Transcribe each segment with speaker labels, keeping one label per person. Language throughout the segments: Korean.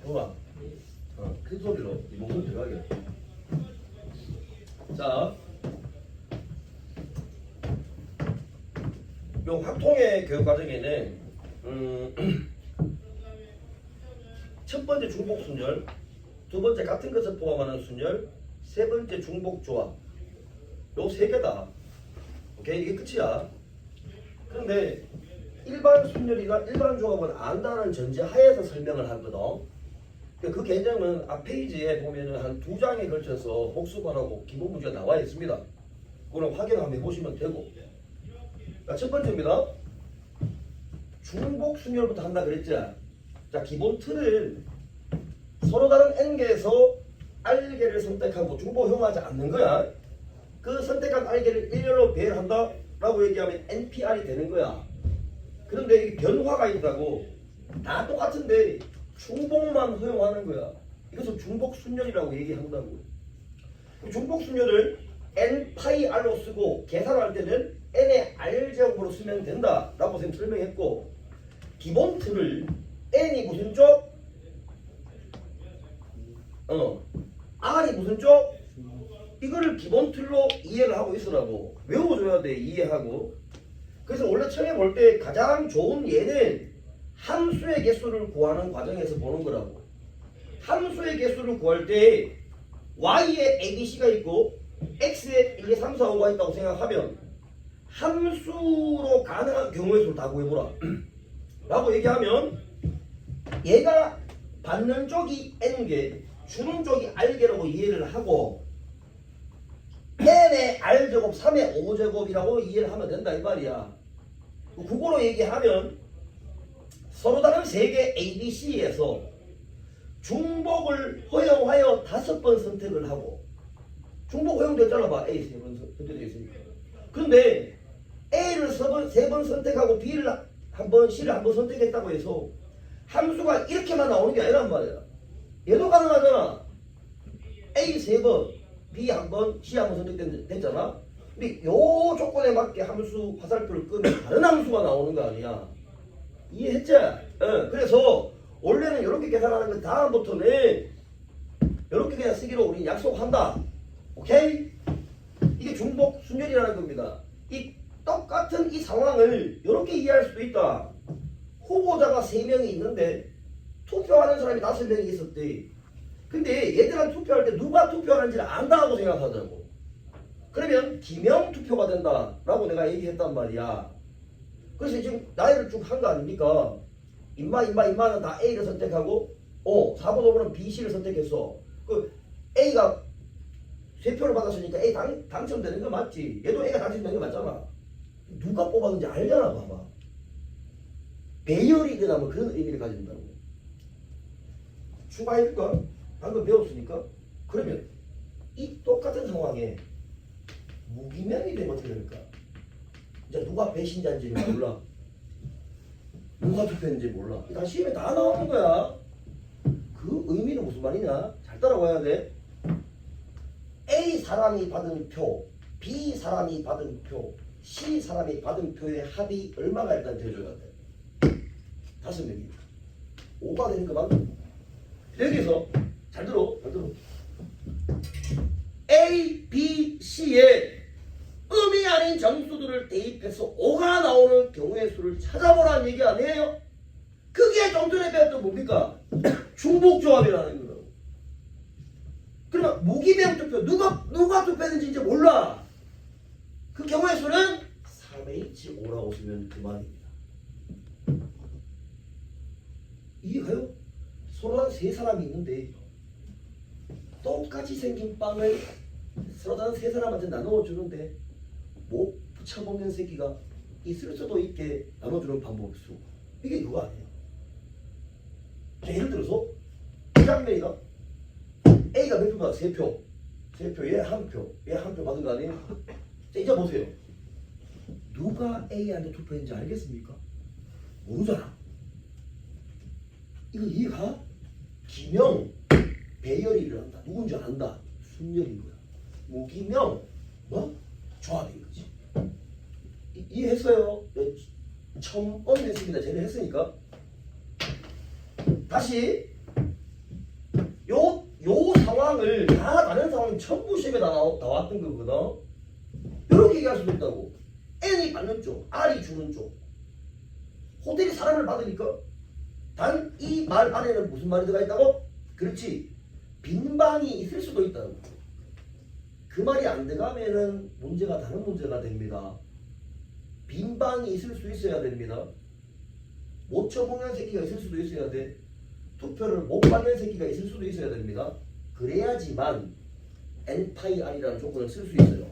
Speaker 1: 좋아. 큰 소리로 이 목소리 들어가게. 자, 요 확통의 교육 과정에는 첫 번째 중복 순열, 두 번째 같은 것을 포함하는 순열, 세 번째 중복 조합. 요 세 개다. 오케이, 이게 끝이야. 그런데 일반 순열이나 일반 조합은 안다는 전제 하에서 설명을 하거든. 그 개념은 앞 페이지에 보면은 한 2장에 걸쳐서 복수반하고 기본 문제가 나와 있습니다. 그거는 확인 한번 해보시면 되고. 자, 첫 번째입니다. 중복 순열부터 한다 그랬지. 자, 기본 틀은 서로 다른 n개에서 r개를 선택하고 중복형하지 않는 거야. 그 선택한 r개를 일렬로 배열한다 라고 얘기하면 npr이 되는 거야. 그런데 이게 변화가 있다고. 다 똑같은데 중복만 허용하는 거야. 이것을 중복 순열이라고 얘기한다고. 중복 순열을 n 파이 r로 쓰고 계산할 때는 n의 r제곱으로 쓰면 된다 라고 선생님 설명했고, 기본 틀을 n이 무슨 쪽? r이 무슨 쪽? 이거를 기본 틀로 이해를 하고 있으라고. 외워줘야 돼. 이해하고. 그래서 원래 처음에 볼 때 가장 좋은 예는 함수의 개수를 구하는 과정에서 보는 거라고. 함수의 개수를 구할 때 y에 abc가 있고 x에 1, 2, 3, 4, 5가 있다고 생각하면 함수로 가능한 경우의 수를 다 구해보라 라고 얘기하면, 얘가 받는 쪽이 n개, 주는 쪽이 r개라고 이해를 하고 n의 r제곱 3의 5제곱이라고 이해를 하면 된다 이 말이야. 국어로 얘기하면 서로 다른 세 개 ABC에서 중복을 허용하여 5번 선택을 하고, 중복 허용됐잖아. 봐. A 3번 선택되어 있으니까. 그런데 A를 3번 선택하고 B를 한번, C를 한번 선택했다고 해서 함수가 이렇게만 나오는 게 아니란 말이야. 얘도 가능하잖아. A 3번, B 한번, C 한번 선택됐잖아. 근데 요 조건에 맞게 함수 화살표를 끄면 다른 함수가 나오는 거 아니야. 이해했지? 그래서 원래는 이렇게 계산하는 건 다음부터는 이렇게 그냥 쓰기로 우리 약속한다. 오케이? 이게 중복 순열이라는 겁니다. 이 똑같은 이 상황을 이렇게 이해할 수도 있다. 후보자가 3명이 있는데 투표하는 사람이 5명이 있었대. 근데 얘들은 투표할 때 누가 투표하는지를 안다고 생각하자고. 그러면 기명 투표가 된다라고 내가 얘기했단 말이야. 그래서 지금 나열을 쭉 한 거 아닙니까? 임마는 다 A를 선택하고 4번 5번은 B, C를 선택했어. 그 A가 3표를 받았으니까 A 당첨되는 거 맞지? 얘도 A가 당첨되는 거 맞잖아. 누가 뽑았는지 알잖아. 봐봐. 배열이 되면 그런 의미를 가진다고. 추가해줄까? 방금 배웠으니까. 그러면 이 똑같은 상황에 무기명이 되면 어떻게 될까? 이제 누가 배신자인지는 몰라. 누가 투표했는지 몰라. 다 시험에 다 나오는 거야. 그 의미는 무슨 말이냐? 잘 따라와야 돼. A 사람이 받은 표, B 사람이 받은 표, C 사람이 받은 표의 합이 얼마가 일단 되어줘야 돼. 5명이. 5가 되는 거 맞나? 여기서 잘 들어. A, B, C에 음이 아닌 정수들을 대입해서 5가 나오는 경우의 수를 찾아보라는 얘기 아니에요? 그게 좀 전에 배웠던 뭡니까? 중복조합이라는 거라고. 그러면 무기명 투표 누가 투표했는지 이제 몰라. 그 경우의 수는 3H5라고 쓰면 그만입니다. 이해가요? 서로 세 사람이 있는데 똑같이 생긴 빵을 서로 다른 세 사람한테 나눠주는데 못 붙여먹는 새끼가 있을 수도 있게 나눠주는 방법수. 이게 그거 아니에요. 자, 예를 들어서 이 장면이다. A가 몇 표 받아? 3표. 3표. 얘 1표. 얘 1표 받은 거 아니에요? 자, 이제 보세요. 누가 A한테 투표했는지 알겠습니까? 모르잖아. 이거 이해가? 기명, 배열이 일어난다. 누군지 안다. 순열인 거야. 무기명, 뭐? 조합인 거지. 이해했어요? 처음 언급했습니다. 제가 했으니까. 다시 요 상황을 다 다른 상황이 전부 시험에 다 나왔던 거거든. 이렇게 얘기할 수도 있다고. N이 받는 쪽, R이 주는 쪽. 호텔이 사람을 받으니까 단 이 말 안에는 무슨 말이 들어가 있다고? 그렇지. 빈방이 있을 수도 있다고. 그 말이 안 들어가면은 문제가 다른 문제가 됩니다. 빈방이 있을 수 있어야 됩니다. 못 쳐보는 새끼가 있을 수도 있어야 돼. 투표를 못 받는 새끼가 있을 수도 있어야 됩니다. 그래야지만 N-R이라는 조건을 쓸 수 있어요.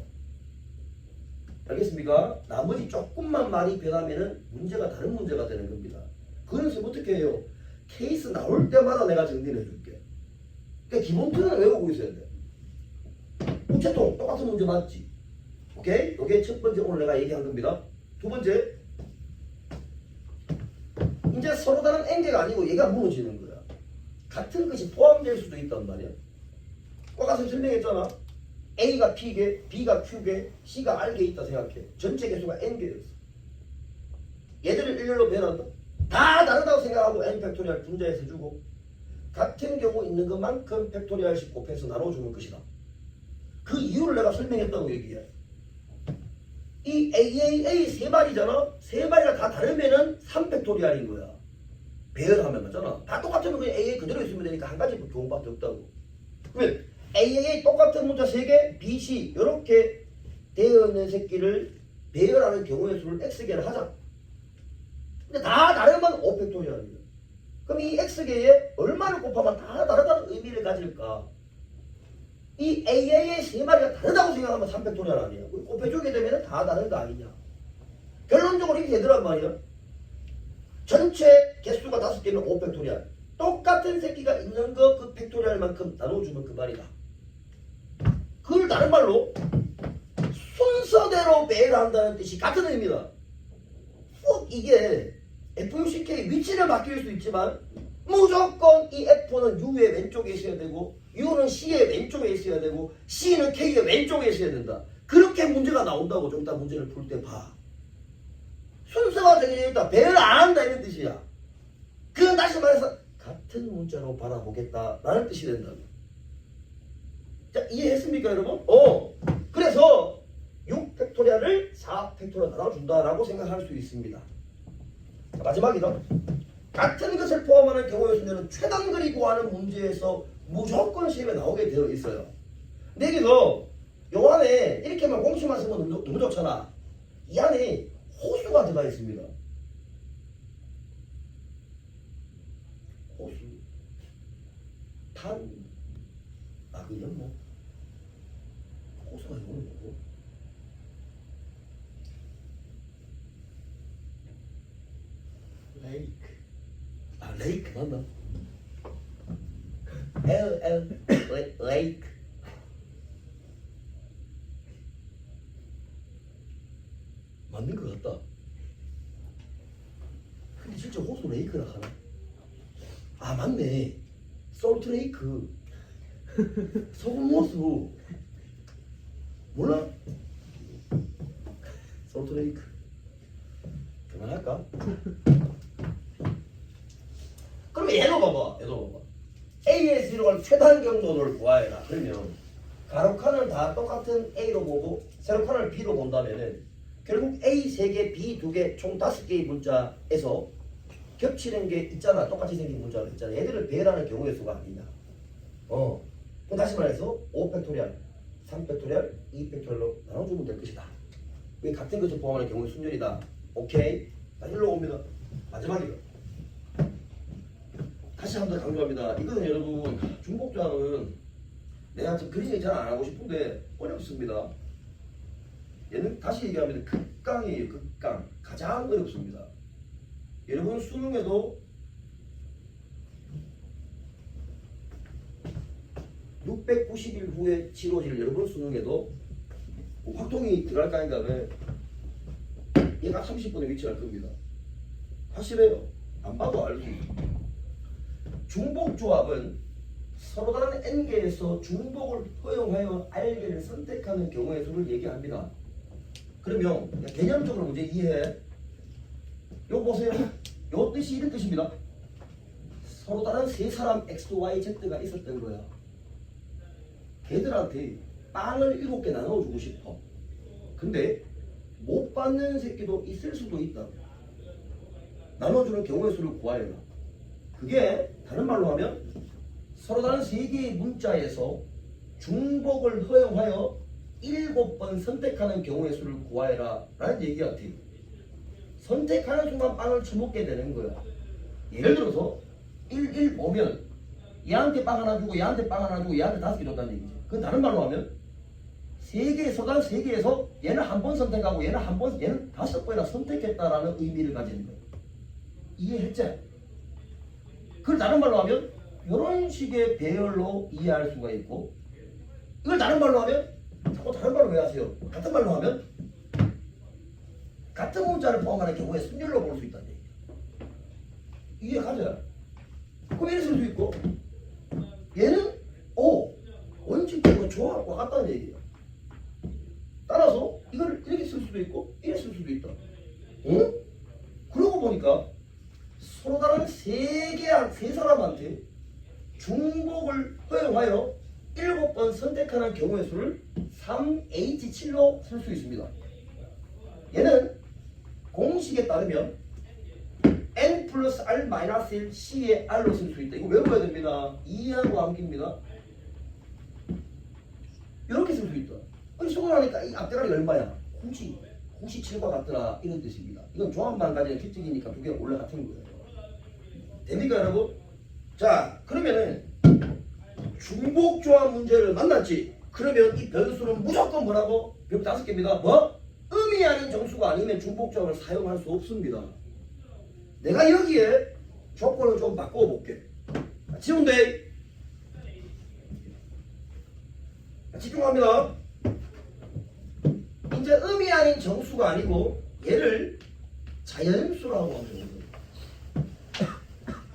Speaker 1: 알겠습니까? 나머지 조금만 말이 변하면은 문제가 다른 문제가 되는 겁니다. 그래서 어떻게 해요? 케이스 나올 때마다 내가 정리를 해줄게. 그러니까 기본 틀은 외우고 있어야 돼. 우체통 똑같은 문제 맞지? 오케이? 이게 첫 번째 오늘 내가 얘기한 겁니다. 두 번째, 이제 서로 다른 N개가 아니고 얘가 무너지는 거야. 같은 것이 포함될 수도 있단 말이야. 아까 설명했잖아. A가 P개, B가 Q개, C가 R개 있다 생각해. 전체 개수가 N개였어. 얘들을 일렬로 배워놨다. 다 다르다고 생각하고 N 팩토리얼 분자해서 주고 같은 경우 있는 것만큼 팩토리얼씩 곱해서 나눠주는 것이다. 그 이유를 내가 설명했다고 얘기해. 이 AAA 세 마리잖아. 세 마리가 다 다르면은 3팩토리얼인 거야. 배열하면 맞잖아. 다 똑같으면 그냥 AA 그대로 있으면 되니까 한 가지 교훈밖에 없다고. 그러면 AAA 똑같은 문자 3개, B, C 이렇게 되어 있는 새끼를 배열하는 경우의 수를 X개를 하자. 근데 다 다르면 5팩토리얼이야. 그럼 이 X개에 얼마를 곱하면 다 다르다는 의미를 가질까? 이 AA의 세 마리가 다르다고 생각하면 3팩토리얼 아니야. 곱해주게 되면 다 다른 거 아니냐. 결론적으로 이렇게 되더란 말이야. 전체 개수가 5개면 5팩토리얼. 똑같은 새끼가 있는 거 그 팩토리얼만큼 나눠주면 그 말이다. 그걸 다른 말로 순서대로 배열한다는 뜻이 같은 의미다. 이게 FUCK 위치를 바뀔 수 있지만 무조건 이 F는 U의 왼쪽에 있어야 되고 U는 C의 왼쪽에 있어야 되고 C는 K의 왼쪽에 있어야 된다. 그렇게 문제가 나온다고 좀 이따 문제를 풀 때 봐. 순서가 정해져 있다. 배열 안 한다 이런 뜻이야. 그건 다시 말해서 같은 문자로 바라보겠다라는 뜻이 된다. 자, 이해했습니까 여러분? 그래서 6팩토리얼을 4팩토리얼 나눠준다라고 생각할 수 있습니다. 자, 마지막이다. 같은 것을 포함하는 경우의 수는 최단거리 구하는 문제에서 무조건 시험에 나오게 되어 있어요. 근데 여기서 요 안에 이렇게만 공식만 쓰면 너무 좋잖아. 이 안에 호수가 들어가 있습니다. 호수, 탄, 그냥 뭐 호수가 이거는 뭐고?
Speaker 2: 레이크.
Speaker 1: 레이크 맞나? 레이크. 맞는 것 같다. 근데 진짜 호수 레이크라 하나? 맞네. 솔트 레이크. 소금 호수. 몰라? 솔트 레이크. 그만할까? 그럼 얘도 봐봐. A에서 이루어갈 최단 경도를 구하해라. 그러면 가로칸을 다 똑같은 A로 보고 세로칸을 B로 본다면은 결국 A 3개, B 2개, 총 5개의 문자에서 겹치는 게 있잖아. 똑같이 생긴 문자가 있잖아. 얘들을 배열하는 경우의 수가 아니냐. 그럼 다시 말해서 5팩토리얼, 3팩토리얼, 2팩토리얼로 나눠주면 될 것이다. 왜 같은 것을 포함하는 경우의 순열이다. 오케이. 자, 일로 옵니다. 마지막이요. 다시 한 번 더 강조합니다. 이거는 여러분 중복자는 내가 지금 그림이 잘 안 하고 싶은데 어렵습니다. 얘는 다시 얘기하면 극강이에요. 극강. 가장 어렵습니다. 여러분 수능에도 690일 후에 치러질 여러분 수능에도 확통이 들어갈 거 아닌가 왜 얘가 30분에 위치할 겁니다. 확실해요. 안 봐도 알 수 있어요. 중복조합은 서로 다른 N개에서 중복을 허용하여 R개를 선택하는 경우의 수를 얘기합니다. 그러면 개념적으로 문제 이해해. 요거 보세요. 요 뜻이 이런 뜻입니다. 서로 다른 세 사람 X, Y, Z가 있었던 거야. 걔들한테 빵을 7개 나눠주고 싶어. 근데 못 받는 새끼도 있을 수도 있다. 나눠주는 경우의 수를 구하여라. 그게 다른 말로 하면 서로 다른 3개의 문자에서 중복을 허용하여 7번 선택하는 경우의 수를 구하여라 라는 얘기 같아. 선택하는 순간 빵을 처먹게 되는 거야. 예를 들어서 1, 5면 얘한테 빵 하나 주고 얘한테 빵 하나 주고 얘한테 5개 줬다는 얘기지. 그건 다른 말로 하면 3개, 서단 3개에서 얘는 한 번 선택하고 얘는 5번이나 선택했다라는 의미를 가지는 거야. 이해했지? 그걸 다른 말로 하면 이런 식의 배열로 이해할 수가 있고, 이걸 다른 말로 하면 자꾸 다른 말로 왜 하세요? 같은 말로 하면 같은 문자를 포함하는 경우에 순열로 볼 수 있다는 얘기야. 이해가죠? 그럼 이렇게 쓸 수 있고, 얘는 원칙 때문에 조합과 같다는 얘기야. 따라서 이걸 이렇게 쓸 수도 있고 이렇게 쓸 수도 있다. 응? 그러고 보니까 서로 다른 세 사람한테 중복을 허용하여 7번 선택하는 경우의 수를 3H7로 쓸 수 있습니다. 얘는 공식에 따르면 N 플러스 R 마이너스 1 C의 R로 쓸 수 있다. 이거 외워야 됩니다. 이해하고 암기입니다. 이렇게 쓸 수 있다. 아니, 수능하니까 이 앞대가리가 얼마야? 97과 같더라. 이런 뜻입니다. 이건 조합만 가지는 규칙이니까 두 개가 원래 같은 거예요. 됩니까, 여러분? 자, 그러면은 중복 조합 문제를 만났지. 그러면 이 변수는 무조건 뭐라고? 변수 5개입니다. 뭐? 의미 아닌 정수가 아니면 중복 조합을 사용할 수 없습니다. 내가 여기에 조건을 좀 바꿔볼게. 지운데 집중합니다. 이제 의미 아닌 정수가 아니고 얘를 자연수라고 하는 거예요.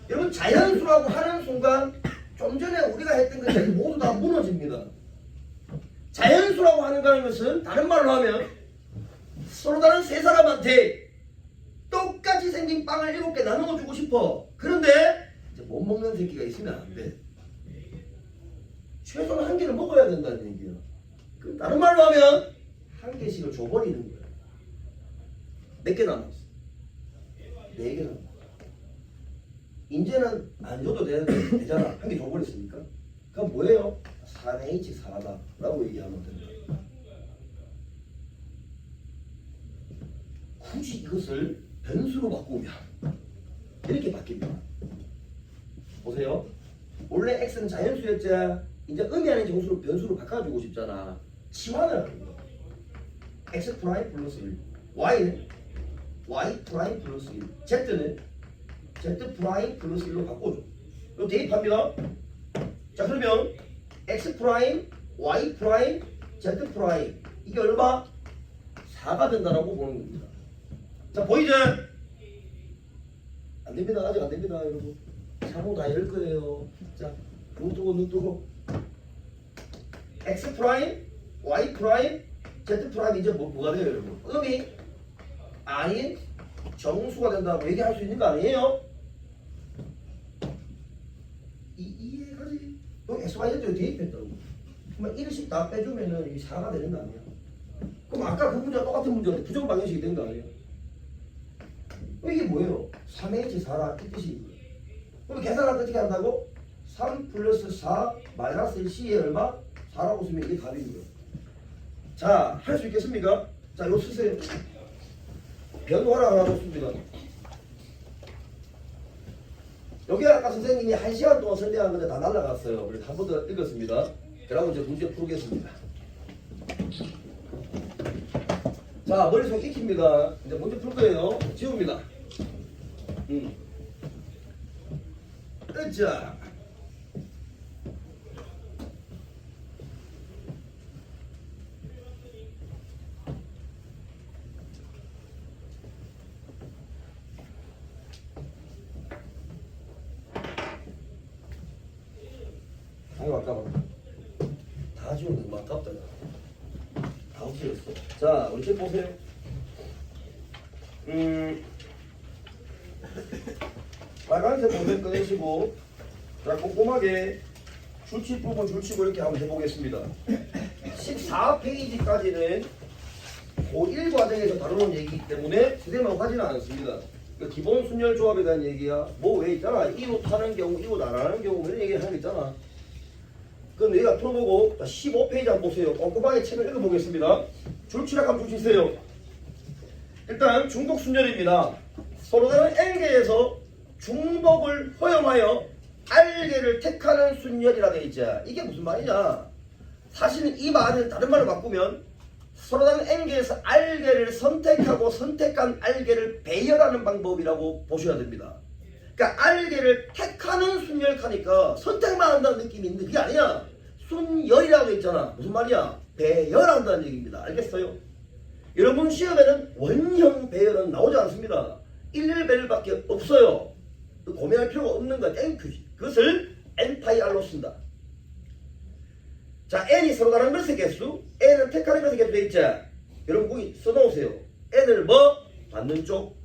Speaker 1: 여러분, 자연수라고 하는 순간 좀 전에 우리가 했던 것들이 모두 다 무너집니다. 자연수라고 하는 것은 다른 말로 하면 서로 다른 세 사람한테 똑같이 생긴 빵을 7개 나누어 주고 싶어. 그런데 이제 못 먹는 새끼가 있으면 안 돼. 최소한 한 개를 먹어야 된다는 얘기야. 그럼 다른 말로 하면 한 개씩을 줘버리는 거야. 몇 개 남았어? 4개 남았어. 이제는 안 줘도 되잖아. 한 개 줘버렸으니까. 그럼 뭐예요? 3H 4다 라고 얘기하면 된다. 굳이 이것을 변수로 바꾸면 이렇게 바뀝니다. 보세요. 원래 X는 자연수였지. 이제 의미 아닌 정수로 변수로 바꿔주고 싶잖아. 치환을 하는 거야. X 프라임 플러스 1, Y는 Y 프라임 플러스 1, Z는 Z 프라임 플러스 1로 바꿔줘. 이거 대입합니다. 자, 그러면 X 프라임, Y 프라임, Z 프라임 이게 얼마? 4가 된다라고 보는 겁니다. 자, 보이죠? 안 됩니다. 아직 안 됩니다, 여러분. 사고 다 열 거예요. 자, 눈 뜨고. X 프라임, Y 프라임, Z 프라임 이제 뭐가 돼요, 여러분? 의미 아닌 정수가 된다고 얘기할 수 있는 거 아니에요? 이해가지? 여기 X, Y, Z 대입했다고. 그러면 1씩 다 빼주면은 이게 4가 되는 거 아니야? 그럼 아까 그 문제와 똑같은 문제인데 부정 방정식이 된 거 아니에요? 이게 뭐예요? 3H 4라 이 뜻이. 그럼 계산을 어떻게 한다고? 3 플러스 4 마이너스 1C에 얼마? 4라고 쓰면 이게 답인 거예요. 자, 할 수 있겠습니까? 자, 이거 쓰세요. 변화를 하나 줬습니다. 여기 아까 선생님이 1시간 동안 설명한 건데 다 날라갔어요. 그래서 한 번 더 읽었습니다. 그러고 이제 문제 풀겠습니다. 자, 머릿속 익힙니다. 이제 문제 풀 거예요. 지웁니다. 자. 아이고, 아까워. 다 지우는 너무 아깝다. 다 없어졌어. 자, 우리 책 보세요. 빨간색 본색 꺼내시고 자 꼼꼼하게 줄칠 부분 줄치고 이렇게 한번 해보겠습니다. 14페이지까지는 고1 과정에서 다루는 얘기이기 때문에 선생님하고 하지는 않습니다. 그러니까 기본 순열 조합에 대한 얘기야. 뭐 왜 있잖아. 이웃 하는 경우, 이웃 안 하는 경우 이런 얘기 하는 게 있잖아. 그럼 내가 풀어보고 15페이지 한번 보세요. 꼼꼼하게 책을 읽어보겠습니다. 줄치락 한번 줄치세요. 일단 중복 순열입니다. 서로 다른 N개에서 중복을 허용하여 R개를 택하는 순열이라 되어 있죠. 이게 무슨 말이냐. 사실은 이 말을 다른 말로 바꾸면 서로 다른 N개에서 R개를 선택하고 선택한 R개를 배열하는 방법이라고 보셔야 됩니다. 그러니까 R개를 택하는 순열하니까 선택만 한다는 느낌이 있는데 그게 아니야. 순열이라고 있잖아. 무슨 말이야? 배열한다는 얘기입니다. 알겠어요? 여러분 시험에는 원형 배열은 나오지 않습니다. 일일 배열밖에 없어요. 고민할 필요가 없는 건 NQ지. 그것을 N파이 R로 쓴다. 자, N이 서로 다른 것의 개수, N은 택하는 것의 개수 되어 있죠. 여러분 거기 써놓으세요. N을 뭐? 받는 쪽,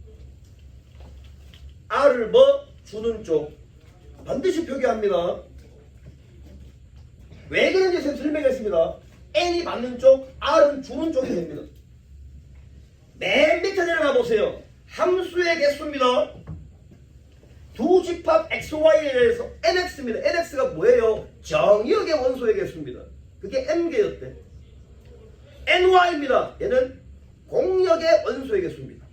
Speaker 1: R을 뭐? 주는 쪽. 반드시 표기합니다. 왜 그런지 설명했습니다. N이 받는 쪽, R은 주는 쪽이 됩니다. 맨 밑에 내려가 보세요. 함수의 개수입니다. 두 집합 XY에 대해서 NX입니다. NX가 뭐예요? 정역의 원소의 개수입니다. 그게 N개였대. NY입니다. 얘는 공역의 원소의 개수입니다.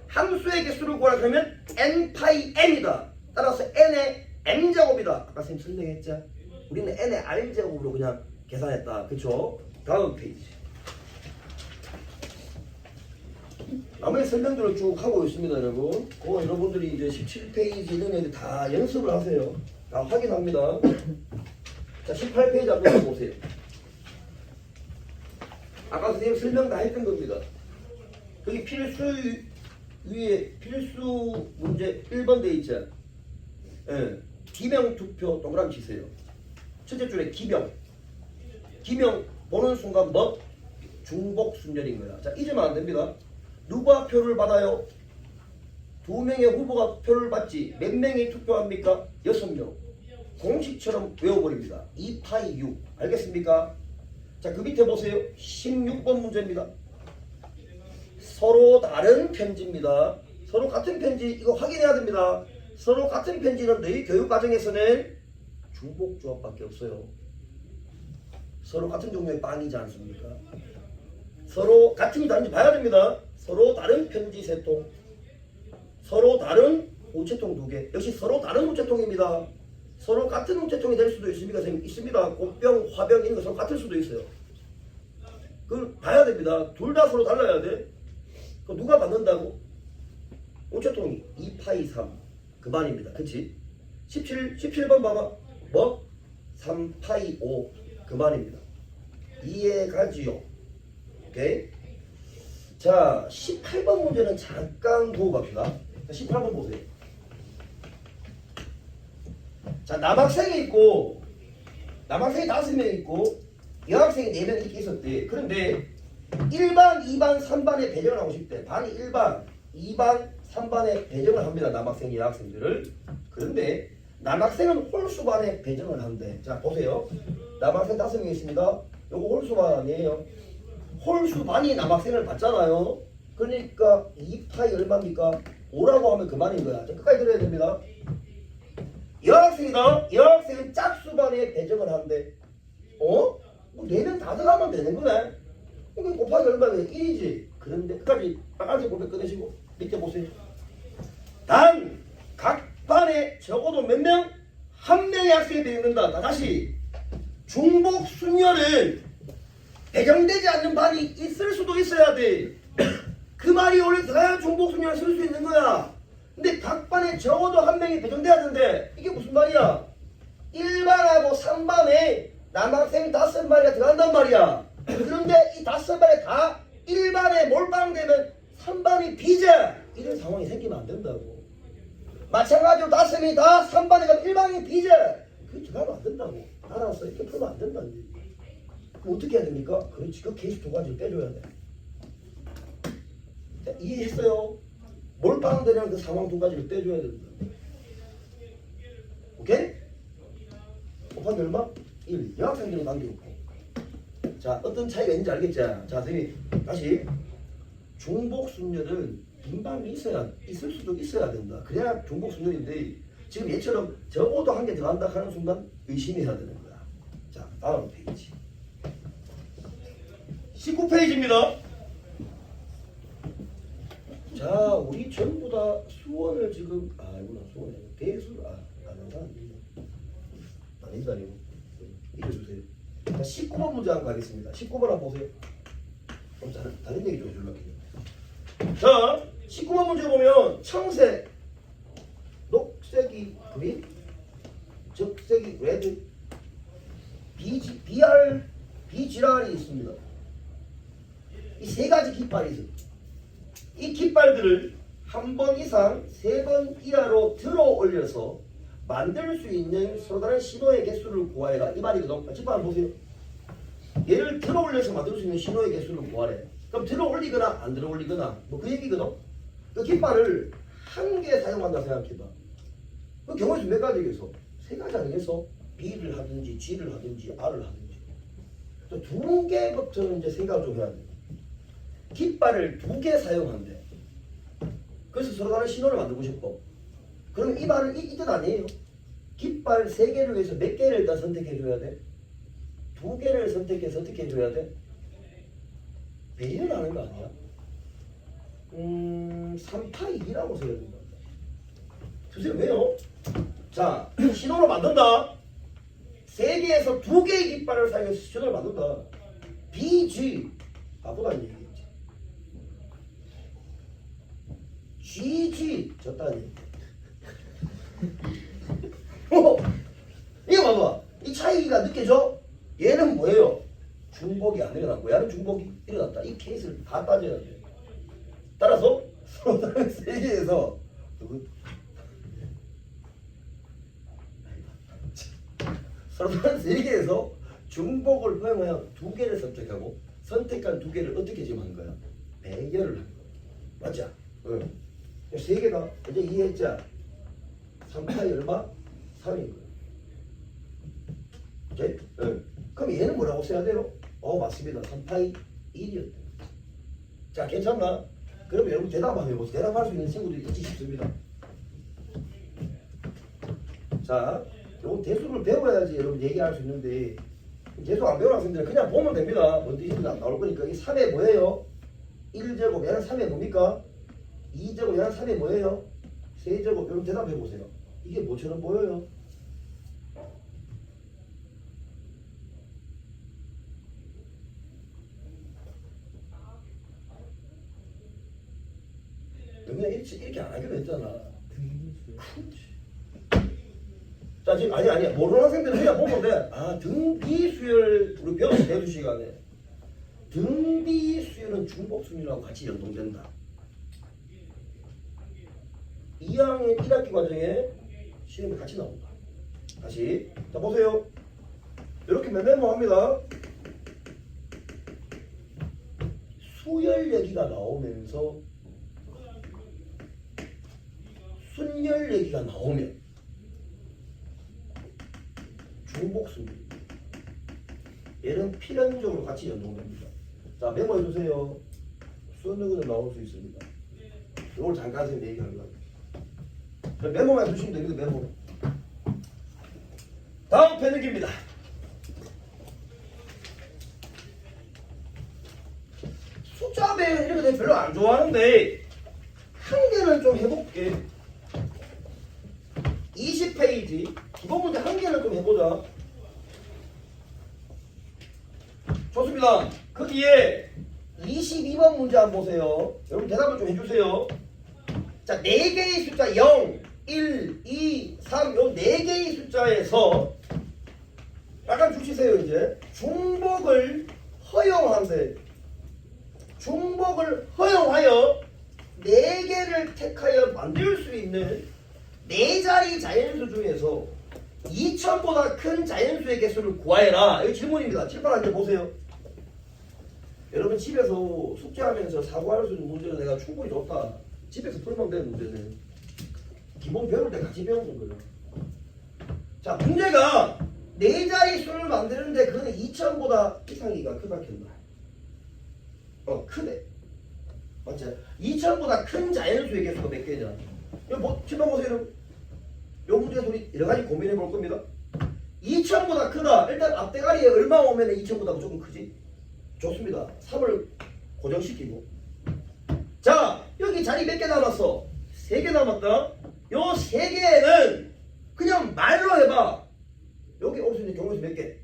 Speaker 1: 함수의 개수를 구하려면 N파이 N이다. 따라서 N의 M제곱이다. 아까 선생님 설명했죠? 우리는 N의 R제곱으로 그냥 계산했다. 그쵸? 다음 페이지. 나머지 설명들을 쭉 하고 있습니다, 여러분. 그거 여러분들이 이제 17페이지 이런 애들 다 연습을 하세요. 다 확인합니다. 자, 18페이지 한번 보세요. 아까 선생님 설명 다 했던 겁니다. 여기 필수 위에 필수 문제 1번 돼 있죠. 예. 기명 투표 동그라미 치세요. 첫째 줄에 기명. 기명 보는 순간 뭐? 중복 순열인 거야. 자, 잊으면 안 됩니다. 누가 표를 받아요? 2명의 후보가 표를 받지. 몇 명이 투표합니까? 6명. 공식처럼 외워버립니다. 2파이 6. 알겠습니까? 자, 그 밑에 보세요. 16번 문제입니다. 서로 다른 편지입니다. 서로 같은 편지 이거 확인해야 됩니다. 서로 같은 편지는 너희 교육과정에서는 중복조합밖에 없어요. 서로 같은 종류의 빵이지 않습니까? 서로 같은지 다른지 봐야 됩니다. 서로 다른 편지 3통, 서로 다른 우체통 2개. 역시 서로 다른 우체통입니다. 서로 같은 우체통이 될 수도 있습니까? 있습니다. 꽃병, 화병 이런 거 서로 같을 수도 있어요. 그걸 봐야 됩니다. 둘 다 서로 달라야 돼. 그 누가 받는다고? 우체통이 2파이 3 그만입니다. 그치? 17번 봐봐. 뭐? 3파이 5 그만입니다. 이해가지요? 오케이? 자, 18번 문제는 잠깐 보고 갑시다. 자, 18번 보세요. 자, 남학생이 있고 남학생이 5명 있고 여학생이 4명 이렇게 있었대. 그런데 1반, 2반, 3반에 배정을 하고 싶대. 반이 1반, 2반, 3반에 배정을 합니다. 남학생이 여학생들을. 그런데 남학생은 홀수반에 배정을 한대. 자, 보세요. 남학생 5명 있습니다. 요거 홀수반 아니에요. 홀수반이 남학생을 받잖아요. 그러니까 2파이 얼마입니까? 5라고 하면 그만인 거야. 자, 끝까지 들어야 됩니다. 여학생이다. 여학생은 짝수반에 배정을 한대. 뭐 4명 다 들어가면 되는 거네. 이거 곱하기 얼마예요? 1이지. 그런데 끝까지 빨간색 볼펜 꺼내시고 밑에 보세요. 단 각 반에 적어도 몇 명? 1명의 학생이 되는다. 다시 중복 순열은 배정되지 않는 반이 있을 수도 있어야 돼. 그 말이 원래 들어야 중복 순열을 쓸 수 있는 거야. 근데 각 반에 적어도 1명이 배정돼야 되는데 이게 무슨 말이야? 1반하고 3반에 남학생 5마리가 들어간단 말이야. 그런데 이 5마리 다 1반에 몰빵되면 3반이 비제. 이런 상황이 생기면 안 된다고. 마찬가지로 5명이 다 3반에 가면 1반이 비제. 그거 들어가면 안 된다고. 알았어. 이렇게 풀면 안 된다는 얘기. 그럼 어떻게 해야 됩니까? 그렇지. 그 개수 2가지를 빼줘야 돼. 자, 이해했어요? 몰빵되는 그 상황 2가지를 빼줘야 된다. 곱하면 얼마? 1. 영학생들은 관계없고. 자, 어떤 차이가 있는지 알겠죠? 자, 선생님 다시. 중복순열은 빈방이 있을 수도 있어야 된다. 그래야 중복순열인데 지금 얘처럼 적어도 한 개 더 한다 하는 순간 의심해야 되는 거야. 자, 다음 페이지. 19페이지입니다. 자, 우리 전부 다 수원을 지금 이구나 수원이 아니고 대수 아는 사람 아니다 아니고 읽어주세요. 자, 19번 문제 한번 가겠습니다. 19번 한번 보세요. 그럼 다른 얘기 좀 해줄게요. 자, 19번 문제 보면 청색, 녹색이 그린, 적색이 레드, 비지랄이 있습니다. 이 세 가지 깃발이 있습니다. 이 깃발들을 한 번 이상 3번 이하로 들어 올려서 만들 수 있는 서로 다른 신호의 개수를 구하여라. 이 말이거든. 깃발 한번 보세요. 얘를 들어 올려서 만들 수 있는 신호의 개수를 구하래. 그럼 들어 올리거나 안 들어 올리거나 뭐 그 얘기거든. 그 깃발을 한 개 사용한다 생각해봐. 그 경우에 몇 가지겠어? 3가지 아니겠어? B를 하든지 G를 하든지 R을 하든지. 또 2개부터는 이제 생각을 좀 해야 돼. 깃발을 2개 사용한대. 그래서 서로 다른 신호를 만들고 싶어. 그럼 이 말은 이 뜻 아니에요. 깃발 3개를 위해서 몇 개를 일단 선택해줘야 돼? 2개를 선택해서 어떻게 해줘야 돼? 배열하는 거 아니야? 3파이 2라고 써야 된다. 주세요. 왜요? 자, 신호를 만든다. 3개에서 2개의 깃발을 사용해서 신호를 만든다. BG 바보다는 얘기겠지. GG 졌다는 얘기. 이거 봐봐. 이 차이가 느껴져? 얘는 뭐예요? 중복이 안 일어났고 얘는 중복이 일어났다. 이 케이스를 다 따져야 돼. 따라서 서로 다른 세계에서 서로 다른 세계에서 중복을 허용하여 2개를 선택하고 선택한 2개를 어떻게 지금 하는 거야? 배열을 하는 거야. 맞죠? 응. 3개가 이제 이해했자 3파이 얼마? 3인 거야. 오케이? 응. 그럼 얘는 뭐라고 써야 돼요? 맞습니다. 3파이 1이었대. 자, 괜찮나? 그럼 여러분 대답 한번 해보세요. 대답할 수 있는 친구들이 있지 싶습니다. 자, 요건 대수를 배워야지 여러분 얘기할 수 있는데 대수 안 배우는 학생들은 그냥 보면 됩니다. 뭔 뜻인지 안 나올 거니까. 이 3에 뭐예요? 1제곱 얘는 3에 뭡니까? 2제곱 얘는 3에 뭐예요? 3제곱. 여러분 대답해 보세요. 이게 뭐처럼 보여요? 그냥 이렇게 안 하기로 했잖아. 자, 지금 아니야. 모르는 학생들은 그냥 보면 돼. 등비수열 우리 배웠어. 대수 시간에. 등비수열은 중복순위라고 같이 연동된다. 2학년 1학기 과정에 시험에 같이 나온다. 다시. 자, 보세요. 이렇게 메모합니다. 수열 얘기가 나오면서 순열 얘기가 나오면 중복순위. 얘는 필연적으로 같이 연동됩니다. 자, 메모해 주세요. 수능은 나올 수 있습니다. 이걸 잠깐 선생님 얘기하는 거예요. 메모만 해주시면 됩니다. 메모. 다음 패널기입니다. 숫자 배열 이런 거 내가 별로 안 좋아하는데 한 개는 좀 해볼게. 20페이지 기본 문제 한 개는 좀 해보자. 좋습니다. 거기에 22번 문제 한번 보세요. 여러분 대답을 좀 해주세요. 자, 4개의 숫자 0, 1, 2, 3 요 4개의 숫자에서 약간 주시세요. 이제 중복을 허용한대. 중복을 허용하여 4개를 택하여 만들 수 있는 4자리 자연수 중에서 2000보다 큰 자연수의 개수를 구하여라. 이거 질문입니다. 칠판 앉아 보세요. 여러분 집에서 숙제하면서 사고할 수 있는 문제는 내가 충분히 좋다. 집에서 풀면 되는 문제는 기본 배울 때 같이 배우는 거예요. 자, 문제가 네 자릿수를 만드는데 그거는 2000보다 이상이가 크다 켰나? 크네. 맞지? 2000보다 큰 자연수의 개수가 몇 개냐? 이거 뭐, 지금 보세요. 요 문제에서 우리 여러 가지 고민해 볼 겁니다. 2000보다 크다. 일단 앞대가리에 얼마 오면 2000보다 무조건 크지? 좋습니다. 3을 고정시키고. 자, 여기 자리 몇 개 남았어? 3개 남았다. 요 3개는 그냥 말로 해봐. 여기 올 수 있는 경우에서 몇 개?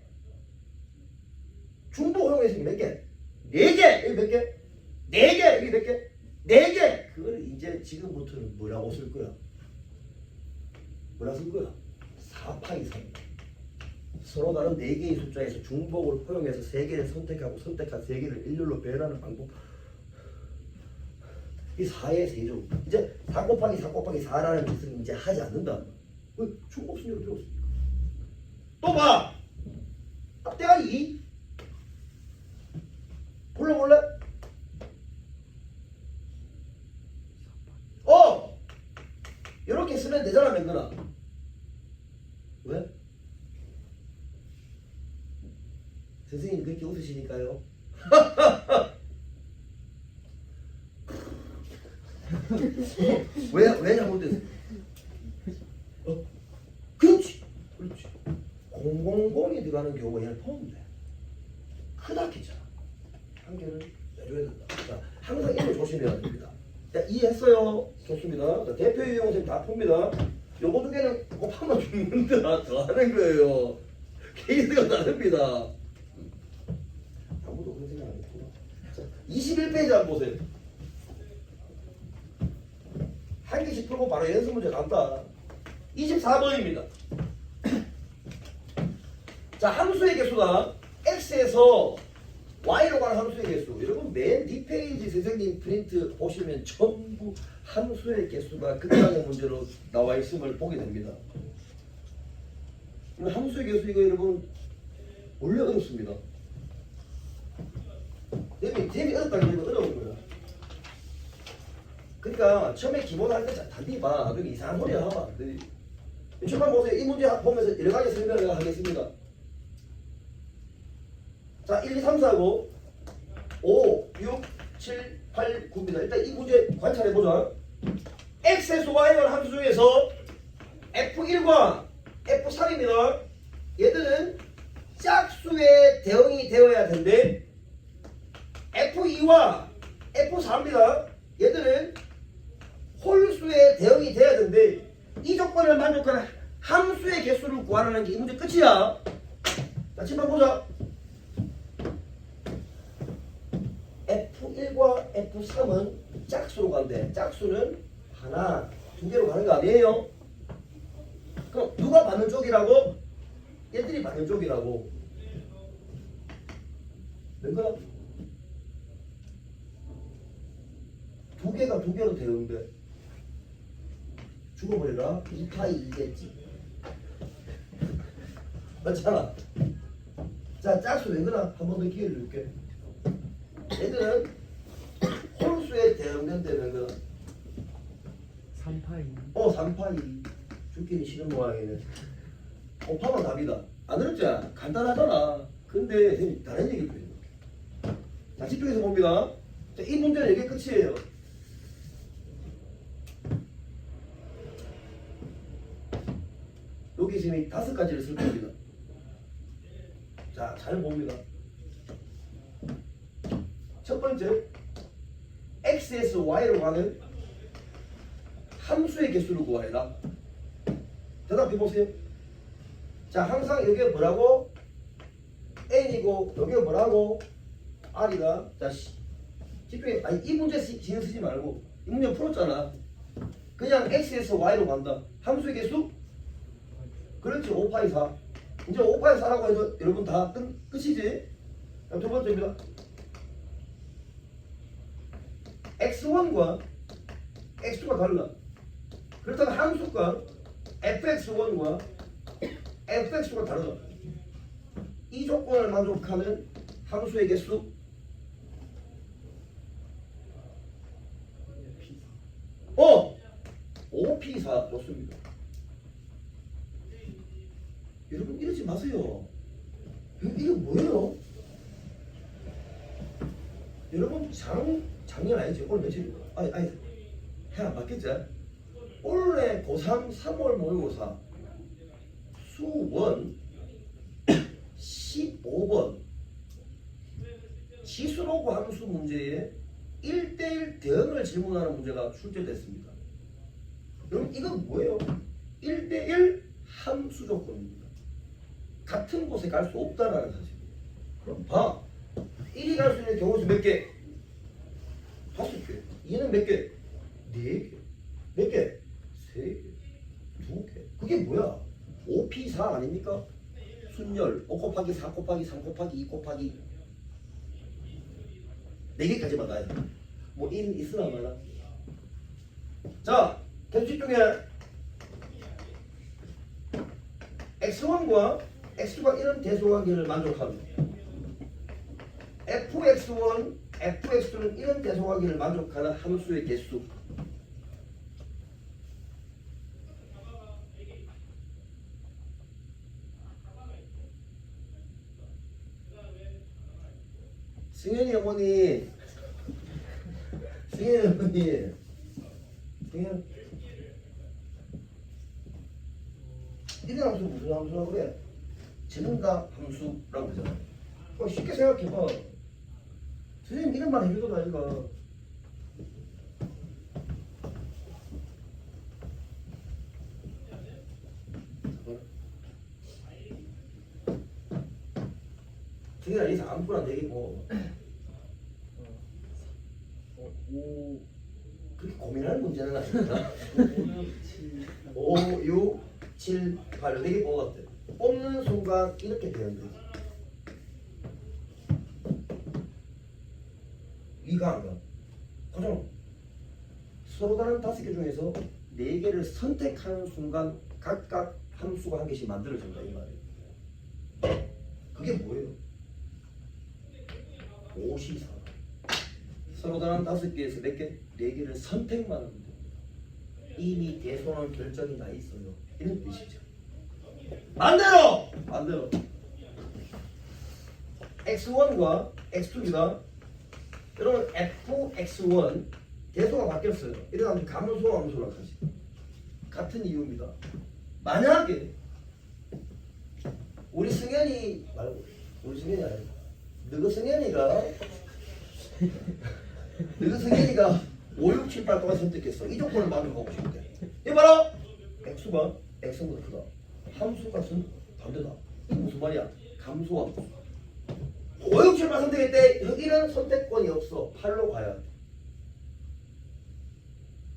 Speaker 1: 중복 허용에서 몇 개? 4개! 여기 몇 개? 4개! 여기 몇 개? 4개! 그걸 이제 지금부터는 뭐라고 쓸 거야? 뭐라 쓸 거야? 4파이 3. 서로 다른 4개의 숫자에서 중복을 허용해서 3개를 선택하고 선택한 3개를 일렬로 배열하는 방법. 이 4의 세조. 이제 4 곱하기 4 곱하기 4라는 뜻은 이제 하지 않는다. 왜? 중복 순위로 배웠으니까. 또 봐! 앞대가리 2. 불러볼래? 이렇게 쓰면 되잖아, 맹근아. 왜? 선생님이 그렇게 웃으시니까요. 왜 잘못됐어? 그렇지. 000이 들어가는 경우가 얘는 포함돼. 크다 했잖아. 한 개를 내줘야 된다. 자, 항상 이걸 조심해야 됩니다. 자, 이해했어요? 좋습니다. 자, 대표 유형 선생님 다 풉니다. 요거 2개는 곱하면 죽는다. 더 하는 거예요. 케이스가 다릅니다. 아무도 그런 생각 안 했구나. 자, 21페이지 한번 보세요. 한 개씩 풀고 바로 연습 문제 간다. 24번입니다. 자, 함수의 개수가 x에서 y로 가는 함수의 개수. 여러분 맨 뒷페이지 선생님 프린트 보시면 전부 함수의 개수가 극강의 문제로 나와 있음을 보게 됩니다. 함수의 개수 이거 여러분 원래 어렵습니다. 재미 어렵다는 게 어려운 거야. 그러니까 처음에 기본 할 때 단디 봐. 그게 이상한 소리 하면 안 돼. 처음 보세요. 이 문제 보면서 여러 가지 설명을 하겠습니다. 자, 1, 2, 3, 4, 5, 5, 6, 7, 8, 9입니다. 일단 이 문제 관찰해보자. x에서 y라는 함수 중에서 f1과 f3입니다. 얘들은 짝수의 대응이 되어야 되는데 f2와 f4입니다. 얘들은 홀수의 대응이 돼야 되는데 이 조건을 만족하는 함수의 개수를 구하라는 게 이 문제 끝이야. 자, 지금 보자. F1과 F3은 짝수로 간대. 짝수는 하나, 2개로 가는 거 아니에요? 그럼 누가 받는 쪽이라고? 얘들이 받는 쪽이라고. 뭔가? 2개가 2개로 되는데 죽어버리라. 2파이 2겠지. 맞잖아. 자, 짝수 왜 그러나? 한 번 더 기회를 줄게. 얘들은 홀수에 대응된다는 거
Speaker 2: 3파이
Speaker 1: 3파이 죽기는 싫은 모양이네. 곱하면 답이다. 안 어렵지? 간단하잖아. 근데 선생님 다른 얘기를 해요. 자, 집중해서 봅니다. 자, 이 문제는 이게 끝이에요. 여기 선생님이 5가지를 쓸 겁니다. 자, 잘 봅니다. 첫 번째, x에서 y로 가는 함수의 개수를 구하라. 대답해 보세요. 자, 항상 여기가 뭐라고? n이고 여기가 뭐라고? r이다. 자, 집중해. 아니, 이 문제 신경 쓰지 말고 이 문제 풀었잖아. 그냥 x에서 y로 간다. 함수의 개수? 그렇지. 5파이 4. 이제 5파이 4라고 해서 여러분 다 끝이지? 자, 두 번째입니다. x1과 x2가 달라. 그렇다면 함수가 fx1과 fx2가 다르다. 이 조건을 만족하는 함수의 개수 5p4 좋습니다. 여러분 이러지 마세요. 이게 뭐예요? 여러분 작년 아니지? 오늘 며칠? 아니 해 안 바뀌었지? 올해 고3 3월 모의고사 수원 15번 지수로고 함수 문제에 1대1 대응을 질문하는 문제가 출제됐습니다. 여러분 이건 뭐예요? 1대1 함수 조건입니다. 같은 곳에 갈 수 없다라는 사실이에요. 그럼 봐. 1이 갈 수 있는 경우수 몇 개? 5개. 2는 몇 개? 4개. 몇 개? 3개. 2개. 그게 뭐야? 5P4 아닙니까? 순열 5 곱하기 4 곱하기 3 곱하기 2 곱하기 4개까지만 가야 돼. 뭐 1은 있으나 말라. 자, 계속 집중해. x1과 x2가 이런 대소관계를 만족합니다. fx1, fx2는 이런 대소관계를 만족하는 함수의 개수. 승현이 어머니, 승현이 어머니, 승현, 이런 함수 무슨 함수라고 그래? 증가 함수라고 그러잖아. 쉽게 생각해봐. 선생님 이런 말 해줘도 아닌가. 승현아 여기서 아무거나 되겠고 그렇게 고민할 문제는 아닙니다. 5, 6, 7, 8 4개 뭐가 돼? 뽑는 순간 이렇게 되는 거지. 위가 안 가. 그죠? 서로 다른 5개 중에서 4개를 선택하는 순간 각각 함수가 한 개씩 만들어진다 이 말이에요. 그게 뭐예요? 54. 서로 다른 5개에서 몇 개? 4개를 선택만 하면 됩니다. 이미 대소는 결정이 나 있어요. 이런 뜻이죠. 반대로 x1과 x2입니다. 여러분 fx1 대소가 바뀌었어요. 이러면 감소함수라고 하지. 같은 이유입니다. 만약에 우리 승현이 말고 우리 승현이 아니고 너가 승현이가 5, 6, 7, 8 동안 선택했어. 이 조건을 만족하고 싶대. 이거 봐라. x가 x보다 크다. 함수가 반대다. 이게 무슨 말이야? 감소함수. 5, 6, 7, 8 선택했대. 여기는 선택권이 없어. 8로 가야 돼.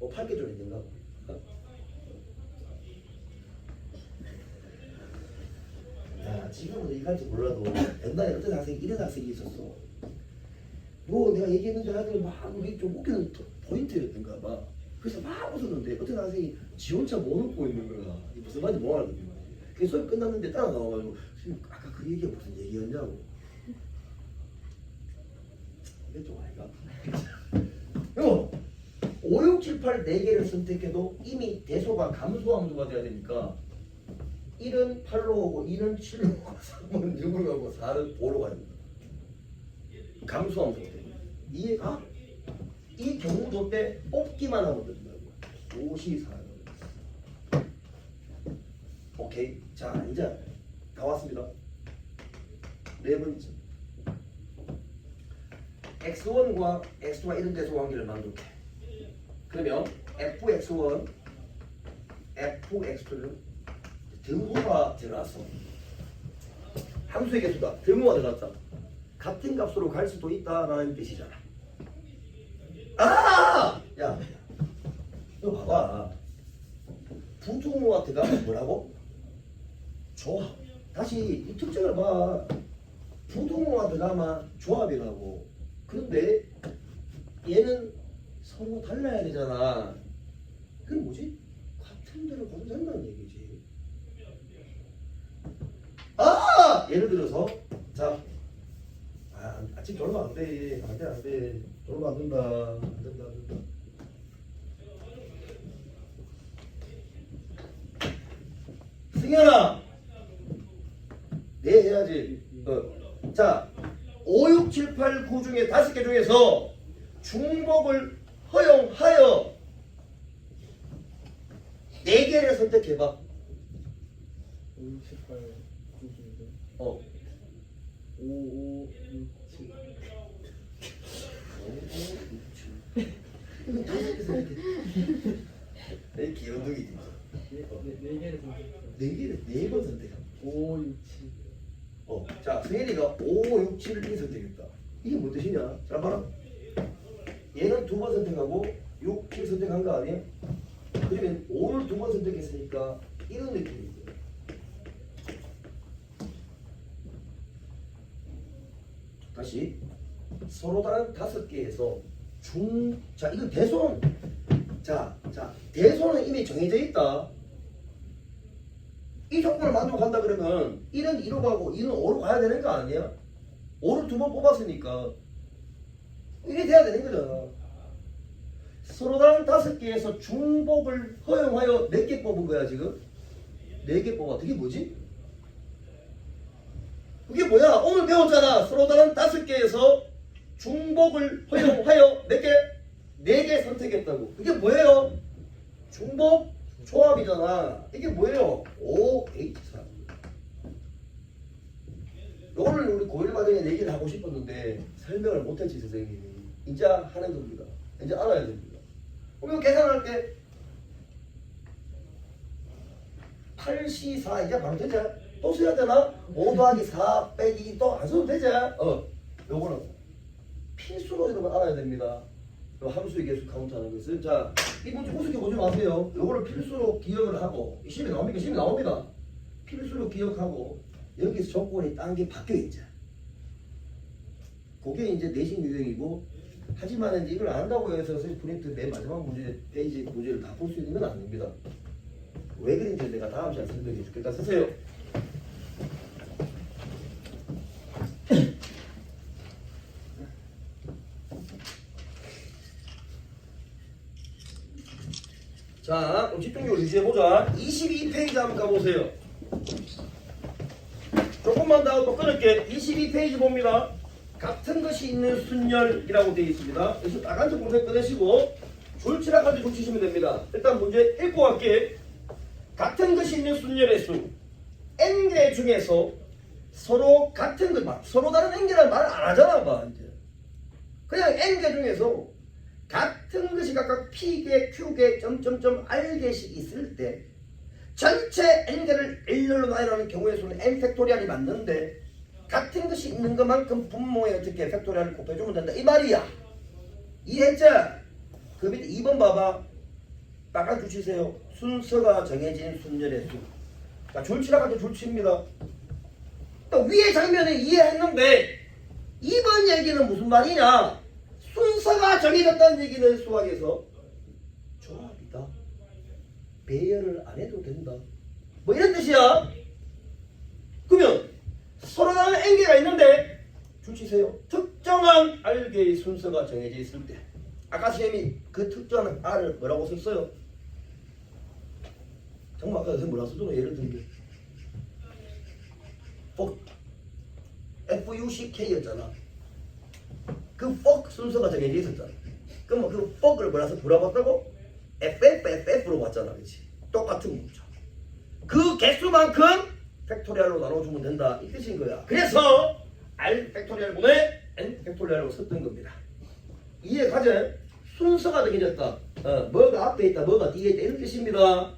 Speaker 1: 8개 좀 있는가? 야, 지금은 이거 할지 몰라도 옛날에 어떤 학생이 이런 학생이 있었어. 뭐 내가 얘기했는데 하여튼 막 우리 좀 웃기는 포인트였던가 봐. 그래서 막 웃었는데 어떤 학생이 지 혼자 못 웃고 있는 거야. 이게 무슨 말인지 못 알거든. 그래서 수업 끝났는데 따라 나와가지고 아까 그 얘기가 무슨 얘기였냐고. 이게 좀 아이가? 요 5, 6, 7, 8 4개를 선택해도 이미 대소가 감소함수가 돼야 되니까 1은 8로 오고 2는 7로 오고 3은 6으로 가고 4는 5로 가야 됩니다. 감소함수 때문에. 이해가? 이 경우도 때 뽑기만 하면 된다고요. 54. 오케이. 자, 이제 다 왔습니다. 네 번째. x1과 x2가 이런 대소 관계를 만들게. 그러면 fx1, fx2는 등호가 들어갔어. 함수의 개수다. 등호가 들어갔다. 같은 값으로 갈 수도 있다라는 뜻이잖아. 아! 야, 이거 봐봐. 부등호가 들어가면 뭐라고? 조합. 다시 이 특징을 봐. 부등호가 들어가면 조합이라고. 그런데 얘는 서로 달라야 되잖아. 그럼 뭐지? 같은 데로 가도 된다는 얘기지. 아! 예를 들어서 자, 아침 졸면 안 돼. 안 돼. 졸면 안 된다. 안 된다. 승현아, 해야지. 자, 5, 6, 7, 8, 9 중에 5개 중에서 중복을 허용하여 4개를 선택해봐.
Speaker 2: 5, 6, 7, 8, 9 중에서
Speaker 1: 어.
Speaker 2: 5, 5, 6, 7.
Speaker 1: 이건 5개 선택해. 내 귀염둥이 진짜.
Speaker 2: 네 개를 선택했어.
Speaker 1: 4개를 4번 선택해.
Speaker 2: 5, 6, 7.
Speaker 1: 자, 승현이가 5, 6, 7을 선택했다. 이게 뭔 뜻이냐? 잘 봐라. 얘는 2번 선택하고 6, 7 선택한 거 아니야? 그러면 5를 2번 선택했으니까 이런 느낌이죠. 다시 서로 다른 5개에서 자, 이건 대소는 대소는 이미 정해져 있다. 이 조건을 만족한다 그러면 1은 2로 가고 2는 5로 가야 되는 거 아니야? 5를 2번 뽑았으니까 이래 돼야 되는 거잖아. 서로 다른 5개에서 중복을 허용하여 4개 뽑은 거야 지금. 4개 뽑아. 그게 뭐지? 그게 뭐야? 오늘 배웠잖아. 서로 다른 5개에서 중복을 허용하여 몇 개? 4개 선택했다고. 그게 뭐예요? 중복 조합이잖아. 이게 뭐예요? OH4. 요거를 우리 고1 과정에 얘기를 하고 싶었는데 설명을 못했지 선생님이. 이제 하는 겁니다. 이제 알아야 됩니다. 그럼 이거 계산할 때 8C4 이제 바로 되지? 또 써야 되나? 5 더하기 4 빼기 또 안 써도 되지? 요거는 필수로 이런 걸 알아야 됩니다. 함수의 개수 카운트하는 것은. 자, 이 문제 우습게 보지 마세요. 요거를 필수로 기억을 하고 시험에 나옵니까? 시험에 나옵니다. 필수로 기억하고 여기서 조건이 딴 게 바뀌어 있죠. 그게 이제 내신 유형이고, 하지만 이제 이걸 안다고 해서 프린트 맨 마지막 문제 페이지 문제를 다 볼 수 있는 건 아닙니다. 왜 그런지 내가 다음 시간에 설명해 줄게. 일단 쓰세요. 자, 그럼 집중력을 유지해보자. 22페이지 한번 가보세요. 조금만 더 또 끊을게. 22페이지 봅니다. 같은 것이 있는 순열이라고 되어 있습니다. 그래서 나간지 공색 꺼내시고 줄치라까지 붙이시면 됩니다. 일단 문제 읽고 갈게. 같은 것이 있는 순열의 수 n개 중에서 서로 같은 것, 서로 다른 n개라는 말을 안 하잖아. 봐 이제 그냥 n개 중에서 같은 것이 각각 p개, q개, 점점점 r개씩 있을 때 전체 n개를 일렬로 나열하는 경우의 수는 n 팩토리얼이 맞는데 같은 것이 있는 것만큼 분모에 어떻게 팩토리얼을 곱해주면 된다 이 말이야. 이해했죠? 그 밑에 2번 봐봐. 빨간 줄 치세요. 순서가 정해진 순열의 수. 자, 줄치라가지고 줄치입니다. 또 위에 장면을 이해했는데 2번 얘기는 무슨 말이냐? 순서가 정해졌다는 얘기는 수학에서 조합이다. 배열을 안 해도 된다. 뭐 이런 뜻이야. 그러면 서로 다른 n개가 있는데 줄치세요. 특정한 r개의 순서가 정해져 있을 때 아까 선생님이 그 특정한 r을 뭐라고 썼어요? 정말 아까 선생님 뭐라고 썼잖아. 예를 들면 FUCK였잖아. 그 FOC 순서가 정해져 있었잖아. 그러면 그 FOC을 뭐라서 불어봤다고? FFF로 봤잖아. 그렇지? 똑같은 문자. 그 개수만큼 팩토리얼로 나눠주면 된다. 이 뜻인 거야. 그래서 R 팩토리얼 분의 N 팩토리얼로 썼던 겁니다. 이해 가자. 순서가 정해졌다. 뭐가 앞에 있다, 뭐가 뒤에 있다 이런 뜻입니다.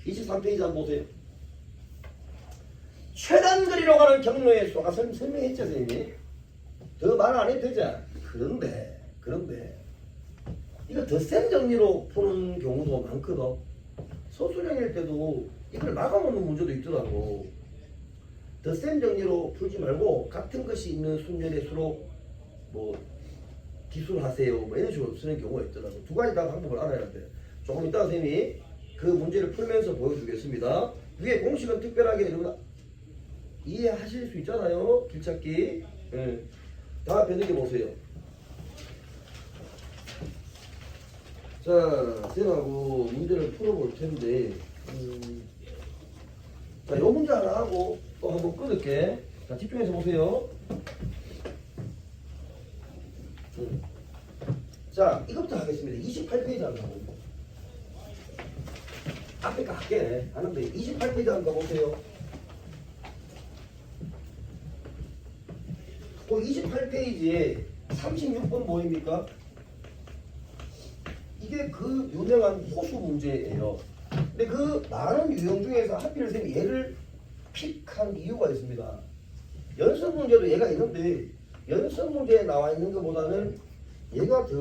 Speaker 1: 23페이지 한번 보세요. 최단거리로 가는 경로의 수 아까 설명했죠 선생님이. 더 말 안 해도 되죠. 그런데 이거 덧셈 정리로 푸는 경우도 많거든. 소수령일 때도 이걸 막아놓는 문제도 있더라고. 덧셈 정리로 풀지 말고 같은 것이 있는 순열의 수로 뭐 기술하세요 뭐 이런 식으로 쓰는 경우가 있더라고. 두 가지 다 방법을 알아야 돼. 조금 이따 선생님이 그 문제를 풀면서 보여주겠습니다. 위에 공식은 특별하게 여러분 이해하실 수 있잖아요. 길찾기. 다 배우게 보세요. 자, 쌤하고 문제를 풀어볼 텐데 자, 요 문제 하나 하고 또 한번 끊을게. 자, 집중해서 보세요. 자, 이것부터 하겠습니다. 28페이지 한번 보고. 앞에 거 할게. 하는데 28페이지 한번 보세요. 그 28페이지에 36번 뭐입니까? 이게 그 유명한 호수 문제예요. 근데 그 많은 유형 중에서 하필 선생님이 얘를 픽한 이유가 있습니다. 연습 문제도 얘가 있는데 연습 문제에 나와 있는 것보다는 얘가 더